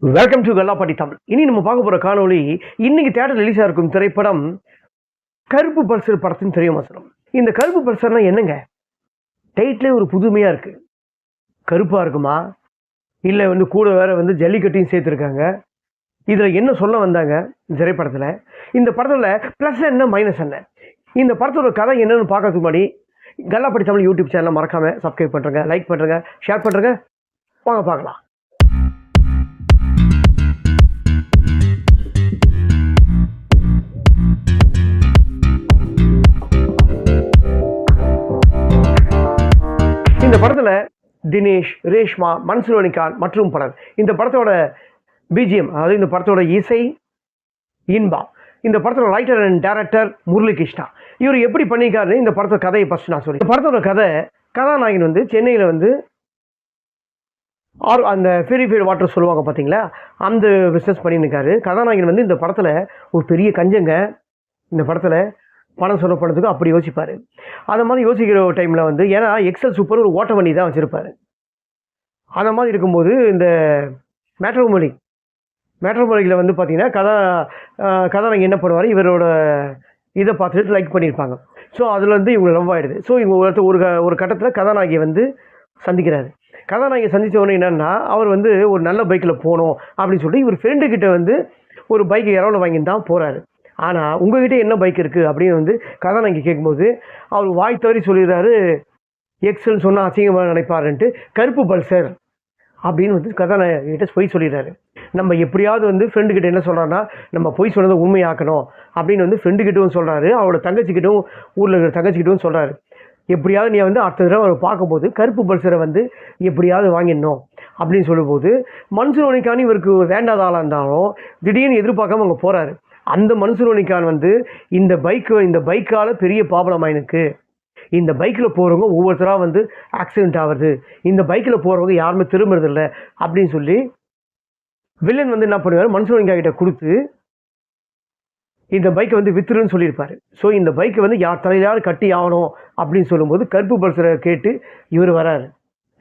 Welcome to கல்லாப்பாட்டி Tamil. இனி நம்ம பார்க்க போகிற காணொளி இன்னைக்கு தேட்டர் ரிலீஸாக இருக்கும் திரைப்படம் கருப்பு பல்சர் படத்தின் திரைவிமர்சனம். இந்த கருப்பு பல்சர்னா என்னங்க? டைட்டிலே ஒரு புதுமையாக இருக்குது. கருப்பாக இருக்குமா, இல்லை கூட வேற ஜல்லிக்கட்டையும் சேர்த்துருக்காங்க. இதில் என்ன சொல்ல வந்தாங்க இந்த திரைப்படத்தில்? இந்த படத்தில் ப்ளஸ் என்ன மைனஸ் என்ன? இந்த படத்தோட கதை என்னன்னு பார்க்கறதுக்கு முன்னாடி கல்லாப்பாட்டி தமிழ் யூடியூப் சேனலை மறக்காமல் சப்ஸ்கிரைப் பண்ணுறேங்க, லைக் பண்ணுறேங்க, ஷேர் பண்ணுறேங்க. வாங்க பார்க்கலாம். இந்த படத்தில் தினேஷ், ரேஷ்மா, மன்சூர் அலிகான் மற்றும் பலர். இந்த படத்தோட பிஜிஎம், அதாவது இந்த படத்தோட இசை இன்பா. இந்த படத்தோட ரைட்டர் அண்ட் டைரக்டர் முரளிகிருஷ்ணா. இவர் எப்படி பண்ணியிருக்காருன்னு இந்த படத்தோட கதையை ஃபர்ஸ்ட் நான் சொல்லி. இந்த படத்தோட கதாநாயகன் சென்னையில் அந்த பியூரிஃபைடு வாட்டர் சொல்லுவாங்க பார்த்தீங்களா, அந்த பிஸ்னஸ் பண்ணியிருக்காரு. கதாநாயகன் இந்த படத்தில் ஒரு பெரிய கஞ்சங்க. இந்த படத்தில் பணம் சொல்ல பணத்துக்கு அப்படி யோசிப்பார். அந்த மாதிரி யோசிக்கிற டைமில் ஏன்னா எக்ஸல் சூப்பர் ஒரு ஓட்ட வண்டி தான் வச்சுருப்பார். அந்த மாதிரி இருக்கும்போது இந்த மேட்ரோமொழியில் பார்த்தீங்கன்னா கதாநாயகன் என்ன பண்ணுவார், இவரோட இதை பார்த்துட்டு லைக் பண்ணியிருப்பாங்க. ஸோ அதில் இவங்க லவ் ஆகிடுது. ஸோ இவங்க ஒரு கட்டத்தில் கதாநாயகி சந்திக்கிறாரு. கதாநாயகி சந்தித்த உடனே என்னென்னா, அவர் ஒரு நல்ல பைக்கில் போகணும் அப்படின்னு சொல்லிட்டு இவர் ஃப்ரெண்டுக்கிட்ட ஒரு பைக் இரவில் வாங்கிட்டு தான் போகிறாரு. ஆனால் உங்கள்கிட்ட என்ன பைக் இருக்குது அப்படின்னு கதாநாயகி கேட்கும்போது அவர் வாய் தவறி சொல்லிடுறாரு, எக்ஸல்னு சொன்னால் அசிங்கமாக நினைப்பாருன்ட்டு கருப்பு பல்சர் அப்படின்னு கதாநாயகிட்ட பொய் சொல்லிடுறாரு. நம்ம எப்படியாவது ஃப்ரெண்டுக்கிட்ட என்ன சொல்கிறாருன்னா, நம்ம பொய் சொன்னதை உண்மையாக்கணும் அப்படின்னு ஃப்ரெண்டுக்கிட்டவும் சொல்கிறாரு, அவரோட தங்கச்சிக்கிட்டும் ஊரில் இருக்கிற தங்கச்சிக்கிட்டவும் சொல்கிறாரு. எப்படியாவது நீ அடுத்த தடவை அவர் பார்க்கும்போது கருப்பு பல்சரை எப்படியாவது வாங்கிடணும் அப்படின்னு சொல்லும்போது, மன்சூர் அலிகான் இவருக்கு வேண்டாத ஆளாக இருந்தாலும் திடீர்னு எதிர்பார்க்காம அங்கே போகிறாரு. அந்த மன்சூர் அலிகான் இந்த பைக்கால் பெரிய ப்ராப்ளம் ஆயிருக்கு, இந்த பைக்கில் போகிறவங்க ஒவ்வொருத்தராக ஆக்சிடென்ட் ஆகுது, இந்த பைக்கில் போகிறவங்க யாருமே திரும்புறதில்லை அப்படின்னு சொல்லி வில்லன் என்ன பண்ணுவார், மன்சூர் அலிகான் கிட்ட கொடுத்து இந்த பைக்கை வித்துருன்னு சொல்லியிருப்பார். ஸோ இந்த பைக்கை யார் தலையாவது கட்டி ஆகணும் அப்படின்னு சொல்லும்போது கருப்பு பல்சரை கேட்டு இவர் வராரு,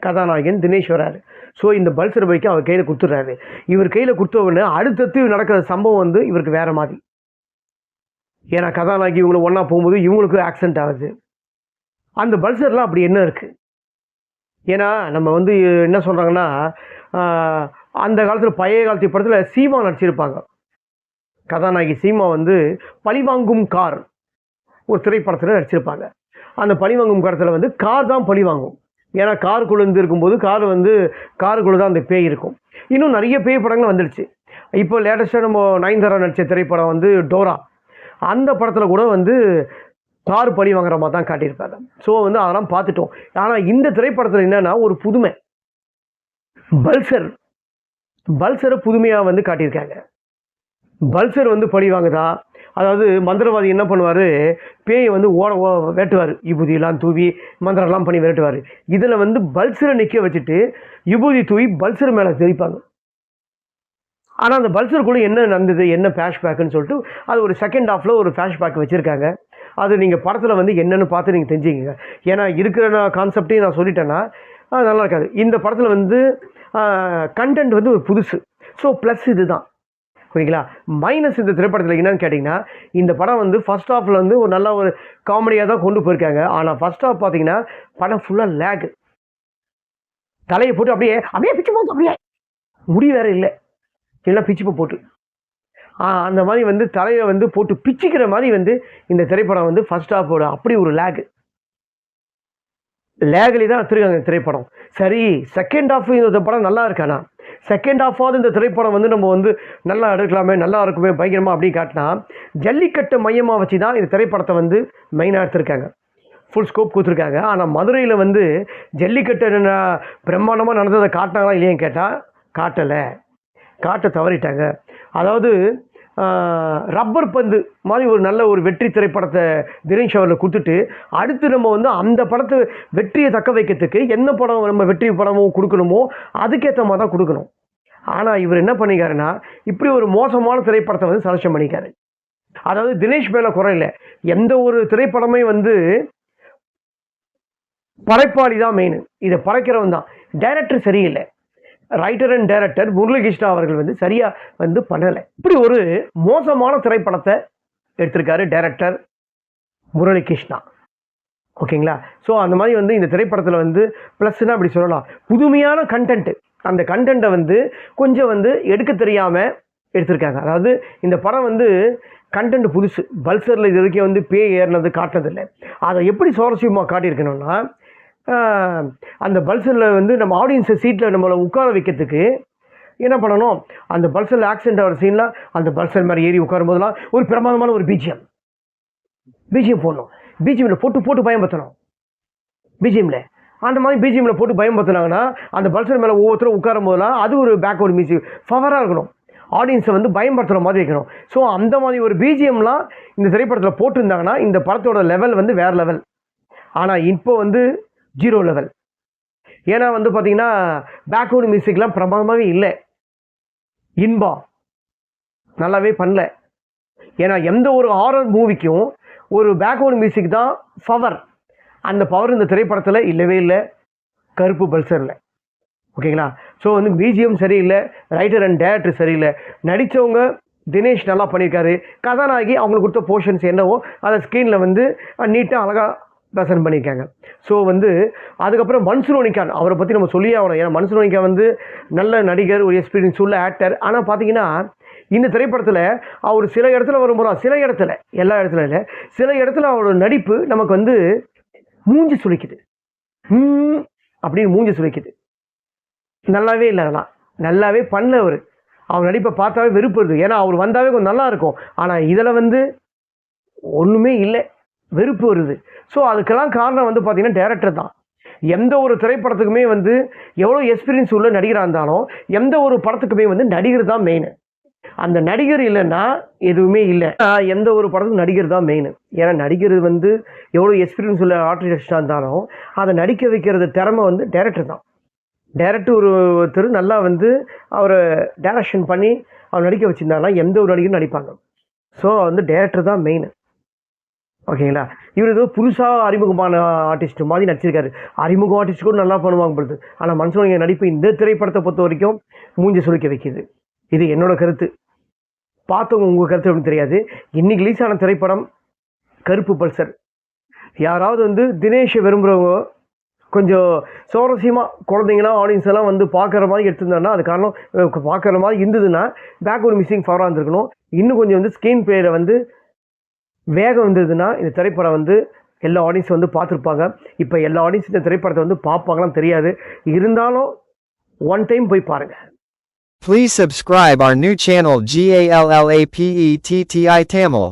கதாநாயகன் தினேஷ் வராரு. ஸோ இந்த பல்சர் பைக்கை அவர் கையில் கொடுத்துட்றாரு. இவர் கையில் கொடுத்த உடனே அடுத்தடுத்து நடக்கிற சம்பவம் இவருக்கு வேறு மாதிரி. ஏன்னா கதாநாயகி இவங்களை ஒன்றா போகும்போது இவங்களுக்கு ஆக்சிடென்ட் ஆகுது. அந்த பல்சர்லாம் அப்படி என்ன இருக்குது? ஏன்னா நம்ம என்ன சொல்கிறாங்கன்னா, அந்த காலத்தில் பழைய காலத்து படத்தில் சீமா நடிச்சிருப்பாங்க. கதாநாயகி சீமா பழிவாங்கும் கார் ஒரு திரைப்படத்தில் நடிச்சிருப்பாங்க. அந்த பழிவாங்கும் காலத்தில் கார் தான் பழி வாங்கும். ஏன்னா காருக்குள்ளே இருக்கும்போது காருக்குள்ளே தான் அந்த பேய் இருக்கும். இன்னும் நிறைய பேய் படங்கள் வந்துடுச்சு. இப்போ லேட்டஸ்ட்டாக நம்ம நயன்தாரா நடித்த திரைப்படம் டோரா, அந்த படத்தில் கூட கார் பழி வாங்குற மாதிரி தான் காட்டியிருப்பாங்க. ஸோ அதெல்லாம் பார்த்துட்டோம். ஆனால் இந்த திரைப்படத்தில் என்னென்னா ஒரு புதுமை, பல்சரை புதுமையாக காட்டியிருக்காங்க. பல்சர் பழி வாங்குதா, அதாவது மந்திரவாதி என்ன பண்ணுவார், பேயை வேட்டுவார், விபூதியெல்லாம் தூவி மந்திரம்லாம் பண்ணி வேட்டுவார். இதில் பல்சரை நிற்க வச்சுட்டு விபூதி தூவி பல்சர் மேலே தெரிப்பாங்க. ஆனால் அந்த பல்சருக்குள்ளே என்ன நடந்தது, என்ன ஃப்ளாஷ்பேக்குன்னு சொல்லிட்டு அது ஒரு செகண்ட் ஹாஃபில் ஒரு ஃப்ளாஷ்பேக் வச்சுருக்காங்க. அது நீங்கள் படத்தில் என்னென்னு பார்த்து நீங்கள் தெரிஞ்சுக்கங்க. ஏன்னா இருக்கிற கான்செப்டையும் நான் சொல்லிட்டேன்னா அது நல்லா இருக்காது. இந்த படத்தில் கண்டென்ட் ஒரு புதுசு. ஸோ ப்ளஸ் இது தான், ஓகேங்களா. மைனஸ் இந்த திரைப்படத்தில் என்னன்னு கேட்டிங்கன்னா, இந்த படம் ஃபர்ஸ்ட் ஹாஃபில் ஒரு நல்ல ஒரு காமெடியாக தான் கொண்டு போயிருக்காங்க. ஆனால் ஃபர்ஸ்ட் ஹாஃப் பார்த்தீங்கன்னா படம் ஃபுல்லாக லேக். தலையை போட்டு அப்படியே பிச்சு போட்டு, அப்படியே முடி வேறு இல்லை, எல்லாம் பிச்சு போட்டு அந்த மாதிரி தலையை போட்டு பிச்சுக்கிற மாதிரி இந்த திரைப்படம் ஃபர்ஸ்ட் ஹாஃபோட அப்படி ஒரு லேக்லி தான் எடுத்துருக்காங்க திரைப்படம். சரி, செகண்ட் ஹாஃப் இந்த படம் நல்லா இருக்கானா, செகண்ட் ஹாஃபாவது இந்த திரைப்படம் நம்ம நல்லா எடுக்கலாமே, நல்லா இருக்குமே, பயங்கரமாக அப்படின்னு காட்டினா ஜல்லிக்கட்டை மையமாக வச்சு தான் இந்த திரைப்படத்தை மெயினாக எடுத்திருக்காங்க, ஃபுல் ஸ்கோப் கொடுத்துருக்காங்க. ஆனால் மதுரையில் ஜல்லிக்கட்டை பிரம்மாண்டமாக நடந்ததை காட்டினாங்களா இல்லையான்னு கேட்டால் காட்ட தவறிட்டாங்க. அதாவது ரப்பர் பந்து மாதிரி ஒரு நல்ல ஒரு வெற்றி திரைப்படத்தை தினேஷ் அவரில் கொடுத்துட்டு அடுத்து நம்ம அந்த படத்தை வெற்றியை தக்க வைக்கிறதுக்கு என்ன படம் நம்ம வெற்றி படமும் கொடுக்கணுமோ அதுக்கேற்ற மாதிரி தான் கொடுக்கணும். ஆனால் இவர் என்ன பண்ணிக்காருன்னா, இப்படி ஒரு மோசமான திரைப்படத்தை செலக்ஷன் பண்ணிக்காரு. அதாவது தினேஷ் மேலே குறை இல்லை, எந்த ஒரு திரைப்படமே படைப்பாளி தான் மெயின், இதை படைக்கிறவன் தான். டைரக்டர் சரியில்லை, ரைட்டர் அண்ட் டைரக்டர் முரளிகிருஷ்ணா அவர்கள் வந்து சரியாக வந்து பண்ணலை. இப்படி ஒரு மோசமான திரைப்படத்தை எடுத்திருக்காரு டைரக்டர் முரளிகிருஷ்ணா. ஓகேங்களா? ஸோ அந்த மாதிரி வந்து இந்த திரைப்படத்தில் வந்து ப்ளஸ்னால் அப்படி சொல்லலாம், புதுமையான கண்டென்ட்டு, அந்த கண்டென்ட்டை வந்து கொஞ்சம் வந்து எடுக்க தெரியாமல் எடுத்திருக்காங்க. அதாவது இந்த படம் வந்து கண்டென்ட் புதுசு, பல்சரில் இது வரைக்கும் வந்து பேய் ஏறினது காட்டினதில்லை. அதை எப்படி சுவாரஸ்யமாக காட்டியிருக்கணும்னா, அந்த பல்சரில் வந்து நம்ம ஆடியன்ஸை சீட்டில் நம்மளை உட்கார வைக்கிறதுக்கு என்ன பண்ணணும், அந்த பல்சரில் ஆக்சிடென்ட் ஆகிற சீனில் அந்த பல்சர் மாதிரி ஏறி உட்காரும் போதெல்லாம் ஒரு பிரமாதமான ஒரு பிஜிஎம் போடணும். பிஜிஎம்மில் போட்டு பயன்படுத்தணும். பிஜிஎம்மில் அந்த மாதிரி பிஜிஎம்மில் போட்டு பயன்படுத்தினாங்கன்னா அந்த பல்சர் மேலே ஒவ்வொருத்தரும் உட்காரும் போதெல்லாம் அது ஒரு பேக்வர்டு மியூசிக் ஃபவராக இருக்கணும், ஆடியன்ஸை வந்து பயன்படுத்துகிற மாதிரி இருக்கணும். ஸோ அந்த மாதிரி ஒரு பிஜிஎம்லாம் இந்த திரைப்படத்தில் போட்டிருந்தாங்கன்னா இந்த படத்தோட லெவல் வந்து வேறு லெவல். ஆனால் இப்போ வந்து 0 லெவல். ஏன்னா வந்து பார்த்தீங்கன்னா பேக்வர்டு மியூசிக்லாம் பிரமாதமாகவே இல்லை. இன்பா நல்லாவே பண்ணல. ஏன்னா எந்த ஒரு ஹாரர் மூவிக்கும் ஒரு பேக்வர்டு மியூசிக் தான் பவர். அந்த பவர் இந்த திரைப்படத்தில் இல்லவே இல்லை, கருப்பு பல்சரில். ஓகேங்களா? ஸோ வந்து பிஜிஎம் சரியில்லை, ரைட்டர் அண்ட் டைரக்டர் சரியில்லை. நடித்தவங்க தினேஷ் நல்லா பண்ணியிருக்காரு, கதாநாயகி அவங்களுக்கு கொடுத்த போர்ஷன்ஸ் என்னவோ அதை ஸ்க்ரீனில் வந்து நீட்டாக அழகாக ப்ரெசென்ட் பண்ணியிருக்காங்க. ஸோ வந்து அதுக்கப்புறம் மன்சூர் அவரை பற்றி நம்ம சொல்லியே ஆகணும். ஏன்னா மன்சூர் வந்து நல்ல நடிகர், ஒரு எக்ஸ்பீரியன்ஸ் உள்ள ஆக்டர். ஆனால் பார்த்தீங்கன்னா இந்த திரைப்படத்தில் அவர் சில இடத்துல வரும்போது, சில இடத்துல, எல்லா இடத்துல இல்லை, சில இடத்துல அவரோட நடிப்பு நமக்கு வந்து மூஞ்சி சுளிக்குது, அப்படின்னு மூஞ்சி சுளிக்குது. நல்லாவே இல்லை, அதெல்லாம் நல்லாவே பண்ணல. அவர் நடிப்பை பார்த்தாவே வெறுப்பு வருது. ஏன்னா அவர் வந்தாவே கொஞ்சம் நல்லா இருக்கும், ஆனால் இதில் வந்து ஒன்றுமே இல்லை, வெறுப்பு வருது. ஸோ அதுக்கெல்லாம் காரணம் வந்து பார்த்தீங்கன்னா டைரக்டர் தான். எந்த ஒரு திரைப்படத்துக்குமே வந்து எவ்வளோ எக்ஸ்பீரியன்ஸ் உள்ள நடிகராக இருந்தாலும் எந்த ஒரு படத்துக்குமே வந்து நடிகர் தான் மெயின். அந்த நடிகர் இல்லைன்னா எதுவுமே இல்லை. எந்த ஒரு படத்துக்கும் நடிகர் தான் மெயின். ஏன்னா நடிகர் வந்து எவ்வளோ எக்ஸ்பீரியன்ஸ் உள்ள ஆர்டிஸ்டாக இருந்தாலும் அதை நடிக்க வைக்கிறது திறமை வந்து டைரக்டர் தான். டைரக்டர் ஒருத்தர் நல்லா வந்து அவரை டைரக்ஷன் பண்ணி அவர் நடிக்க வச்சுருந்தாங்கன்னா எந்த ஒரு நடிகரும் நடிப்பாங்க. ஸோ வந்து டைரக்டர் தான் மெயின். ஓகேங்களா? இவர் ஏதோ புதுசாக அறிமுகமான ஆர்டிஸ்ட் மாதிரி நடிச்சிருக்காரு. அறிமுக ஆர்டிஸ்ட் கூட நல்லா பண்ணுவாங்க பொழுது. ஆனால் மனுஷன் நடிப்பு இந்த திரைப்படத்தை பொறுத்த வரைக்கும் மூஞ்சி சுளிக்க வைக்கிது. இது என்னோட கருத்து. பார்த்தவங்க உங்கள் கருத்து அப்படின்னு தெரியாது. இன்னைக்கு ரிலீஸ் ஆன திரைப்படம் கருப்பு பல்சர். யாராவது வந்து தினேஷை விரும்புகிறவங்க கொஞ்சம் சுவாரஸ்யமாக குழந்தைங்களாம் ஆடியன்ஸ் எல்லாம் வந்து பார்க்குற மாதிரி எடுத்திருந்தாங்கன்னா அது காரணம் பார்க்குற மாதிரி இருந்ததுன்னா பேக்வர்டு மியூசிக் ஃபவராக இருந்திருக்கணும். இன்னும் கொஞ்சம் வந்து ஸ்க்ரீன் பிளேயில் வந்து வேகம் இருந்ததுன்னா இந்த திரைப்படம் வந்து எல்லா ஆடியன்ஸும் வந்து பார்த்துருப்பாங்க. இப்போ எல்லா ஆடியன்ஸும் இந்த திரைப்படத்தை வந்து பார்ப்பாங்களாம் தெரியாது. இருந்தாலும் ஒன் டைம் போய் பாருங்கள். Please subscribe our new channel GALLAPETTI Tamil.